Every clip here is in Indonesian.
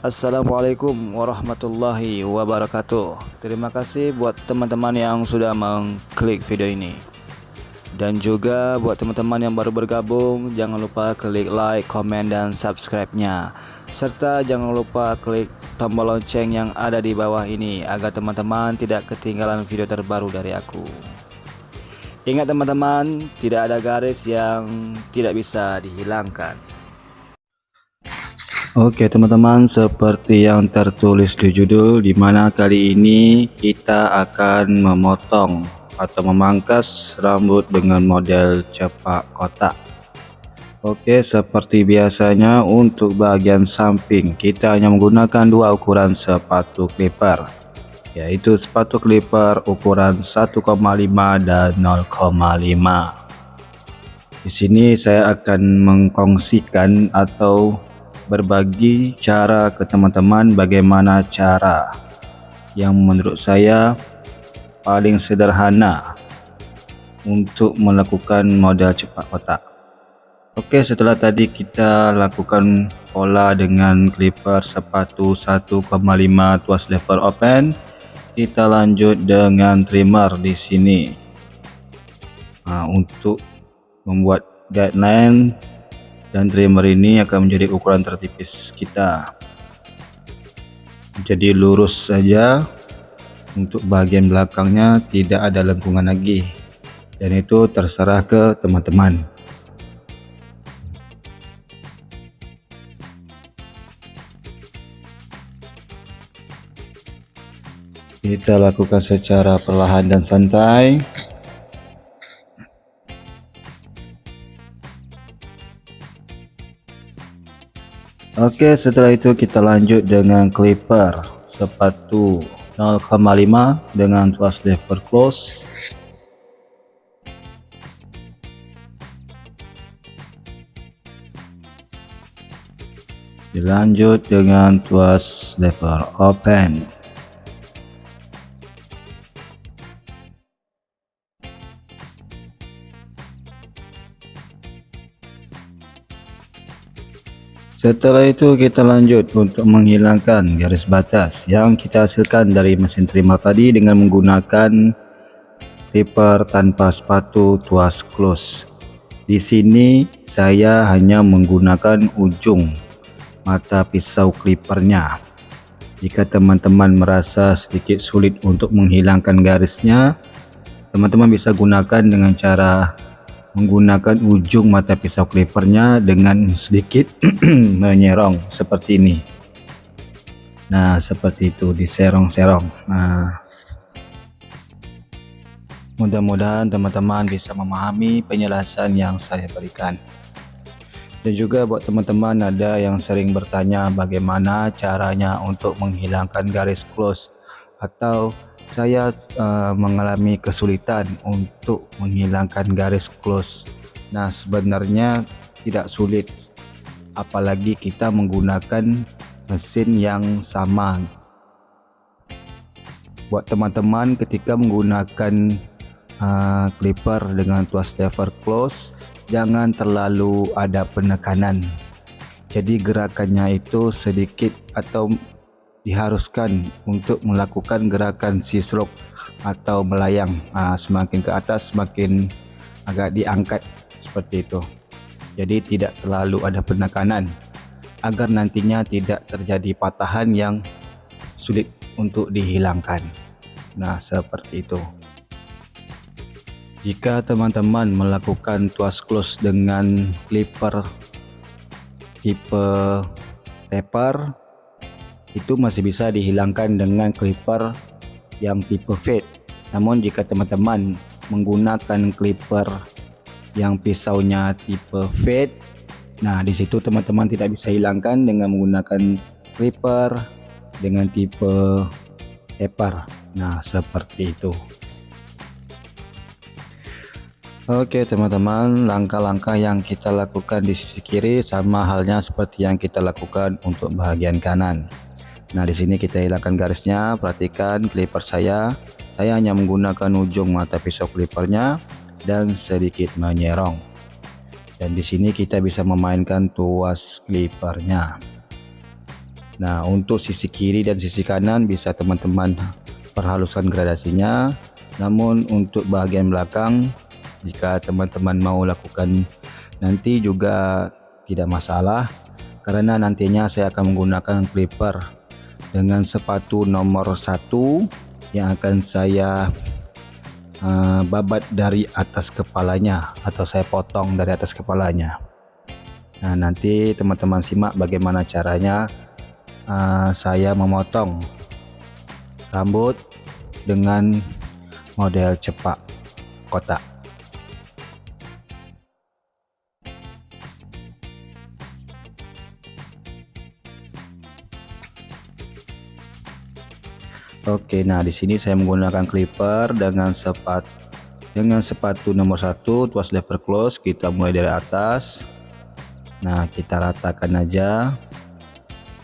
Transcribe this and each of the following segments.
Assalamualaikum warahmatullahi wabarakatuh. Terima kasih buat teman-teman yang sudah mengklik video ini. Dan juga buat teman-teman yang baru bergabung, jangan lupa klik like, komen, dan subscribe-nya. Serta jangan lupa klik tombol lonceng yang ada di bawah ini agar teman-teman tidak ketinggalan video terbaru dari aku. Ingat teman-teman, tidak ada garis yang tidak bisa dihilangkan. Oke teman-teman, seperti yang tertulis di judul, di mana kali ini kita akan memotong atau memangkas rambut dengan model cepak kotak. Oke, seperti biasanya untuk bagian samping kita hanya menggunakan dua ukuran sepatu clipper, yaitu sepatu clipper ukuran 1,5 dan 0,5. Di sini saya akan mengkongsikan atau berbagi cara ke teman-teman bagaimana cara yang menurut saya paling sederhana untuk melakukan model cepak kotak. Oke, setelah tadi kita lakukan pola dengan clipper sepatu 1,5 tuas level open, kita lanjut dengan trimmer di sini. Untuk membuat guideline dan trimmer ini akan menjadi ukuran tertipis kita, jadi lurus saja. Untuk bagian belakangnya tidak ada lengkungan lagi, dan itu terserah ke teman-teman. Kita lakukan secara perlahan dan santai. Oke, setelah itu kita lanjut dengan clipper sepatu 0,5 dengan tuas lever close. Dilanjut dengan tuas lever open. Setelah itu kita lanjut untuk menghilangkan garis batas yang kita hasilkan dari mesin trimmer tadi dengan menggunakan clipper tanpa sepatu tuas close. Di sini saya hanya menggunakan ujung mata pisau clippernya. Jika teman-teman merasa sedikit sulit untuk menghilangkan garisnya, teman-teman bisa gunakan dengan cara menggunakan ujung mata pisau clippernya dengan sedikit menyerong seperti ini. Nah, seperti itu, diserong-serong. Nah, mudah-mudahan teman-teman bisa memahami penjelasan yang saya berikan. Dan juga buat teman-teman ada yang sering bertanya bagaimana caranya untuk menghilangkan garis close, atau saya mengalami kesulitan untuk menghilangkan garis close. Nah, sebenarnya tidak sulit, apalagi kita menggunakan mesin yang sama. Buat teman-teman ketika menggunakan clipper dengan tuas lever close, jangan terlalu ada penekanan, jadi gerakannya itu sedikit atau diharuskan untuk melakukan gerakan C-stroke atau melayang. Semakin ke atas semakin agak diangkat seperti itu, jadi tidak terlalu ada penekanan agar nantinya tidak terjadi patahan yang sulit untuk dihilangkan. Nah, seperti itu. Jika teman-teman melakukan tuas close dengan clipper tipe taper, itu masih bisa dihilangkan dengan clipper yang tipe fade. Namun jika teman-teman menggunakan clipper yang pisaunya tipe fade, nah di situ teman-teman tidak bisa hilangkan dengan menggunakan clipper dengan tipe taper. Nah, seperti itu. Oke teman-teman, langkah-langkah yang kita lakukan di sisi kiri sama halnya seperti yang kita lakukan untuk bagian kanan. Nah, di sini kita hilangkan garisnya. Perhatikan clipper saya hanya menggunakan ujung mata pisau clippernya dan sedikit menyerong. Dan di sini kita bisa memainkan tuas clippernya. Nah, untuk sisi kiri dan sisi kanan bisa teman-teman perhaluskan gradasinya. Namun untuk bagian belakang, jika teman-teman mau lakukan nanti juga tidak masalah, karena nantinya saya akan menggunakan clipper dengan sepatu nomor 1 yang akan saya babat dari atas kepalanya, atau saya potong dari atas kepalanya. Nah, nanti teman-teman simak bagaimana caranya saya memotong rambut dengan model cepak kotak. Oke, nah di sini saya menggunakan clipper dengan sepatu nomor 1 tuas lever close. Kita mulai dari atas. Nah, kita ratakan aja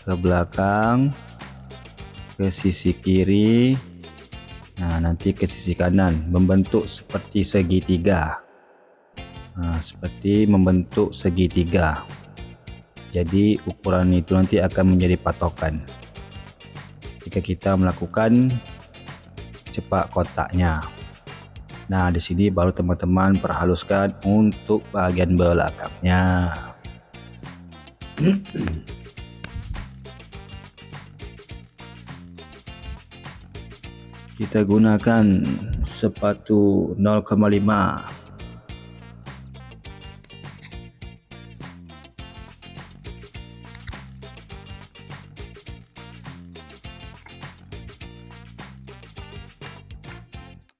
ke belakang, ke sisi kiri, nah nanti ke sisi kanan, membentuk seperti segitiga. Nah, seperti membentuk segitiga. Jadi ukuran itu nanti akan menjadi patokan jika kita melakukan cepak kotaknya. Nah, di sini baru teman-teman perhaluskan untuk bagian belakangnya. Kita gunakan sepatu 0,5.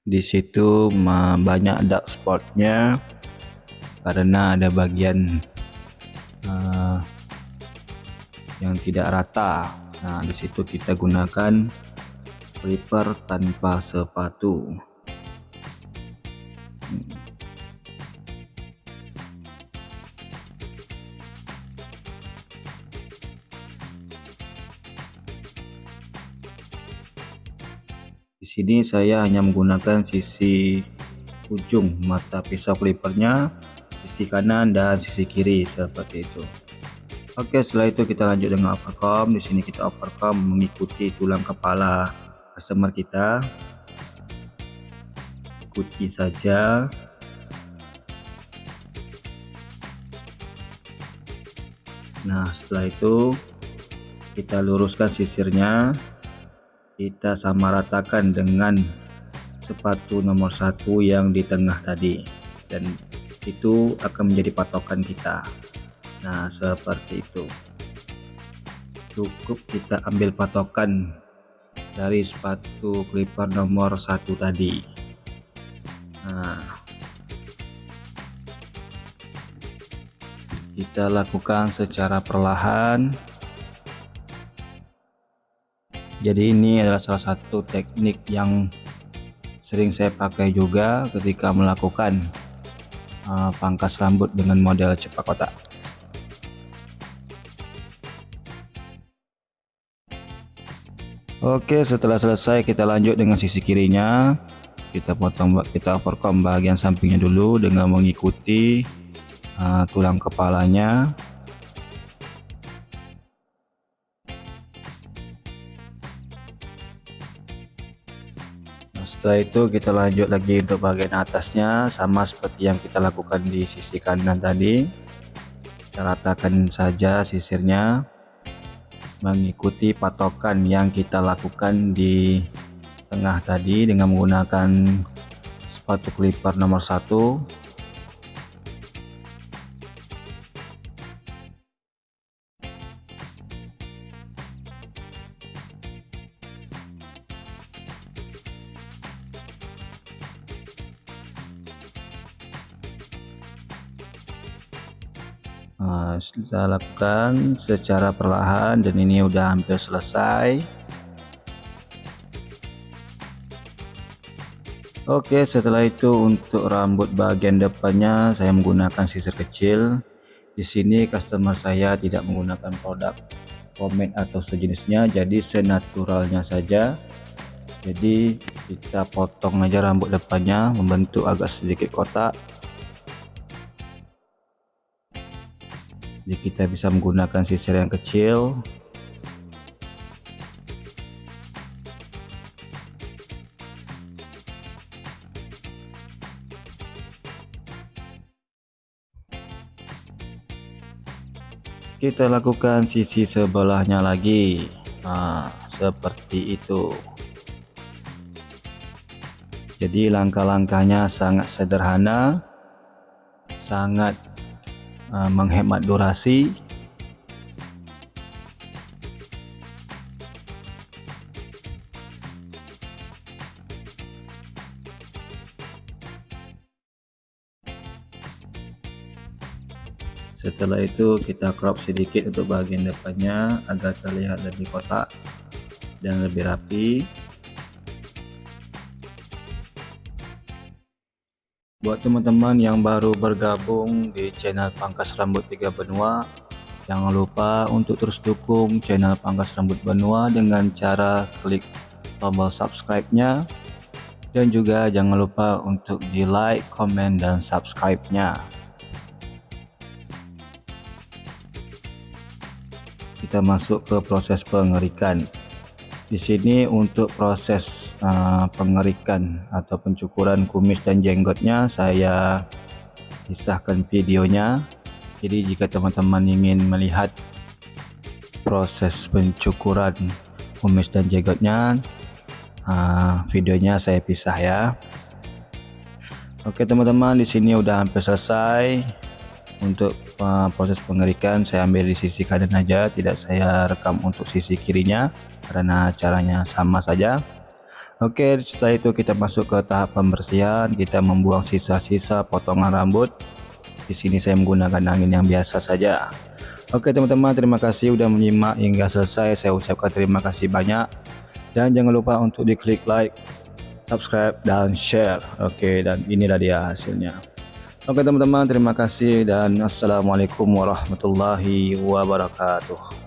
Di situ banyak dark spotnya karena ada bagian yang tidak rata. Nah, di situ kita gunakan clipper tanpa sepatu. Di sini saya hanya menggunakan sisi ujung mata pisau clippernya, sisi kanan dan sisi kiri seperti itu. Oke, setelah itu kita lanjut dengan overcomb. Di sini kita overcomb mengikuti tulang kepala customer kita. Ikuti saja. Nah, setelah itu kita luruskan sisirnya. Kita samaratakan dengan sepatu nomor 1 yang di tengah tadi, dan itu akan menjadi patokan kita. Nah, seperti itu. Cukup kita ambil patokan dari sepatu clipper nomor 1 tadi. Nah, kita lakukan secara perlahan. Jadi ini adalah salah satu teknik yang sering saya pakai juga ketika melakukan pangkas rambut dengan model cepak kotak. Oke, setelah selesai kita lanjut dengan sisi kirinya. Kita overcomb bagian sampingnya dulu dengan mengikuti tulang kepalanya. Setelah itu kita lanjut lagi untuk bagian atasnya, sama seperti yang kita lakukan di sisi kanan tadi. Kita ratakan saja sisirnya mengikuti patokan yang kita lakukan di tengah tadi dengan menggunakan sepatu clipper nomor 1. Kita lakukan secara perlahan dan ini udah hampir selesai. Oke, setelah itu untuk rambut bagian depannya saya menggunakan sisir kecil. Di sini customer saya tidak menggunakan produk pomade atau sejenisnya, jadi senaturalnya saja. Jadi kita potong aja rambut depannya membentuk agak sedikit kotak. Jadi kita bisa menggunakan sisir yang kecil. Kita lakukan sisi sebelahnya lagi. Seperti itu. Jadi langkah-langkahnya sangat sederhana, sangat menghemat durasi. Setelah itu kita crop sedikit untuk bagian depannya agar terlihat lebih kotak dan lebih rapi. Buat teman-teman yang baru bergabung di channel Pangkas Rambut 3 Benua, jangan lupa untuk terus dukung channel Pangkas Rambut Benua dengan cara klik tombol subscribe-nya, dan juga jangan lupa untuk di like, komen, dan subscribe-nya. Kita masuk ke proses pengerikan. Di sini untuk proses pengerikan atau pencukuran kumis dan jenggotnya saya pisahkan videonya. Jadi jika teman-teman ingin melihat proses pencukuran kumis dan jenggotnya, videonya saya pisah ya. Oke teman-teman, di sini udah hampir selesai. Untuk proses pengerikan saya ambil di sisi kanan aja, tidak saya rekam untuk sisi kirinya karena caranya sama saja. Oke, setelah itu kita masuk ke tahap pembersihan. Kita membuang sisa-sisa potongan rambut. Di sini saya menggunakan angin yang biasa saja. Oke teman-teman, terima kasih udah menyimak hingga selesai. Saya ucapkan terima kasih banyak, dan jangan lupa untuk diklik like, subscribe, dan share. Oke, dan inilah dia hasilnya. Oke teman-teman, terima kasih dan assalamualaikum warahmatullahi wabarakatuh.